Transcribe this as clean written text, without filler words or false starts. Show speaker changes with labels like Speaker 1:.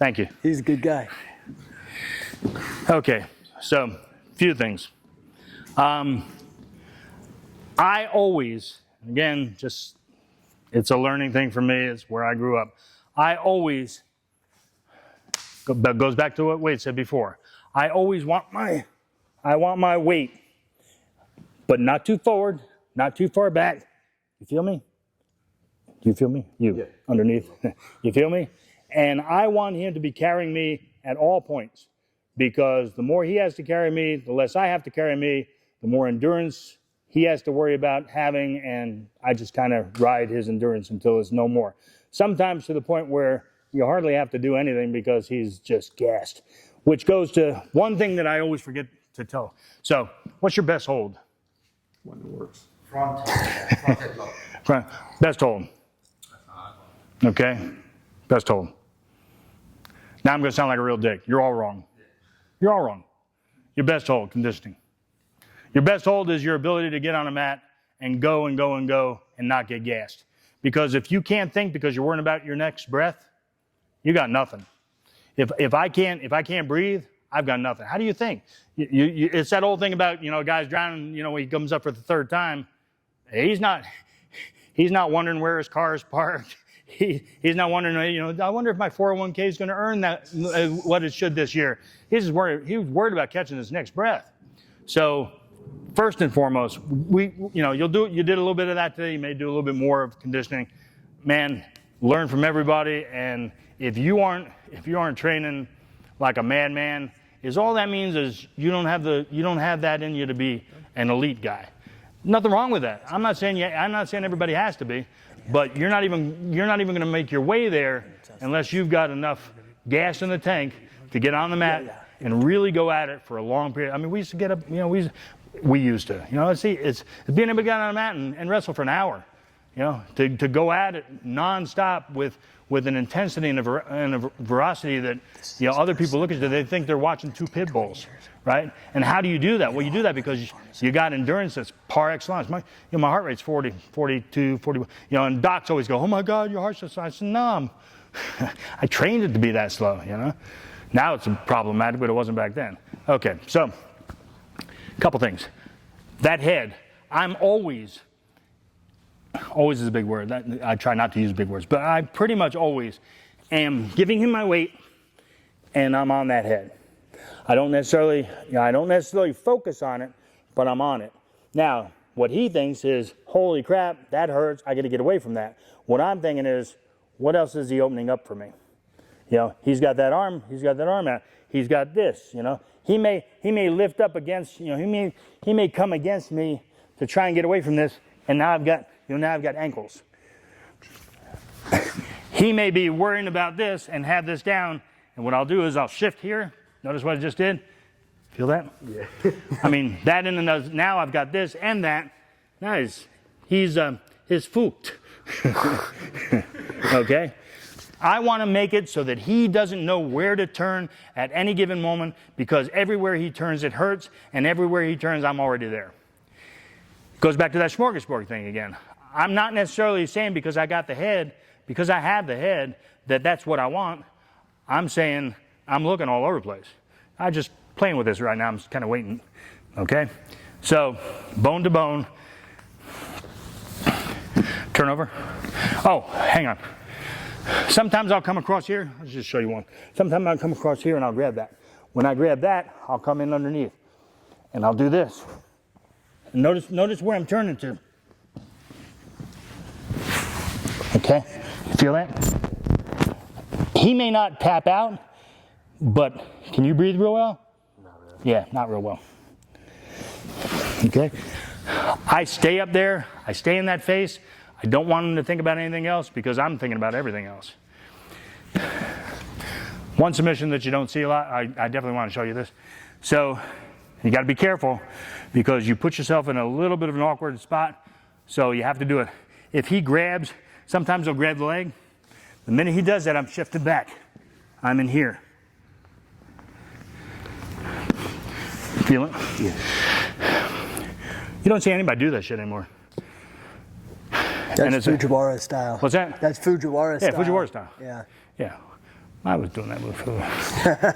Speaker 1: Thank you.
Speaker 2: He's a good guy.
Speaker 1: Okay, so a few things. I always, again, just it's a learning thing for me. It's where I grew up. I always, goes back to what Wade said before. I always want my weight, but not too forward, not too far back. You feel me? Do you feel me? You, yeah. Underneath. You feel me? And I want him to be carrying me at all points, because the more he has to carry me, the less I have to carry me, the more endurance he has to worry about having, and I just kind of ride his endurance until it's no more. Sometimes to the point where you hardly have to do anything because he's just gassed, which goes to one thing that I always forget to tell. So, what's your best hold?
Speaker 3: When it works.
Speaker 4: Front head lock.
Speaker 1: Front, best hold. Okay, best hold. Now I'm going to sound like a real dick. You're all wrong. You're all wrong. Your best hold, conditioning. Your best hold is your ability to get on a mat and go and go and go and not get gassed. Because if you can't think because you're worrying about your next breath, you got nothing. If I can't breathe, I've got nothing. How do you think? It's that old thing about, guys drowning, when he comes up for the third time, he's not wondering where his car is parked. He's not wondering, I wonder if my 401k is going to earn that what it should this year. He was worried about catching his next breath. So first and foremost, you did a little bit of that today. You may do a little bit more of conditioning. Man, learn from everybody. And if you aren't training like a madman, all that means is you don't have that in you to be an elite guy. Nothing wrong with that. I'm not saying everybody has to be, but you're not even going to make your way there unless you've got enough gas in the tank to get on the mat and really go at it for a long period. I mean, we used to get up, we used to, it's being able to get on the mat and wrestle for an hour, to go at it nonstop with an intensity and a veracity that, other people look at it, they think they're watching two pit bulls, right? And how do you do that? Well, you do that because you got endurance that's par excellence. My heart rate's 40, 42, 41, and docs always go, oh my God, your heart's so slow. I said, no, I trained it to be that slow, Now it's problematic, but it wasn't back then. Okay, so a couple things. That head, I'm always is a big word. I try not to use big words, but I pretty much always am giving him my weight, and I'm on that head. I don't necessarily focus on it, but I'm on it. Now, what he thinks is, holy crap, that hurts. I got to get away from that. What I'm thinking is, what else is he opening up for me? He's got that arm out. He's got this, He may lift up against, he may come against me to try and get away from this, and now I've got ankles. He may be worrying about this and have this down, and what I'll do is I'll shift here. Notice what I just did? Feel that? Yeah. I mean, that in and now I've got this and that. Now he's spooked. Okay? I want to make it so that he doesn't know where to turn at any given moment, because everywhere he turns it hurts, and everywhere he turns I'm already there. Goes back to that smorgasbord thing again. I'm not necessarily saying because I have the head, that's what I want. I'm saying I'm looking all over the place. I'm just playing with this right now. I'm just kind of waiting. Okay? So, bone to bone. Turn over. Oh, hang on. Sometimes I'll come across here. Let's just show you one. Sometimes I'll come across here and I'll grab that. When I grab that, I'll come in underneath. And I'll do this. And notice where I'm turning to. Okay? You feel that? He may not tap out, but can you breathe real well?
Speaker 2: Not really.
Speaker 1: Yeah, not real well. Okay? I stay up there. I stay in that face. I don't want him to think about anything else because I'm thinking about everything else. One submission that you don't see a lot, I definitely want to show you this. So you got to be careful because you put yourself in a little bit of an awkward spot, so you have to do it. If he grabs, sometimes he'll grab the leg. The minute he does that, I'm shifted back. I'm in here. Feel it?
Speaker 2: Yeah.
Speaker 1: You don't see anybody do that shit anymore.
Speaker 2: That's Fujiwara-style.
Speaker 1: What's that?
Speaker 2: That's Fujiwara-style.
Speaker 1: Yeah, Fujiwara-style.
Speaker 2: Yeah.
Speaker 1: Yeah. I was doing that before.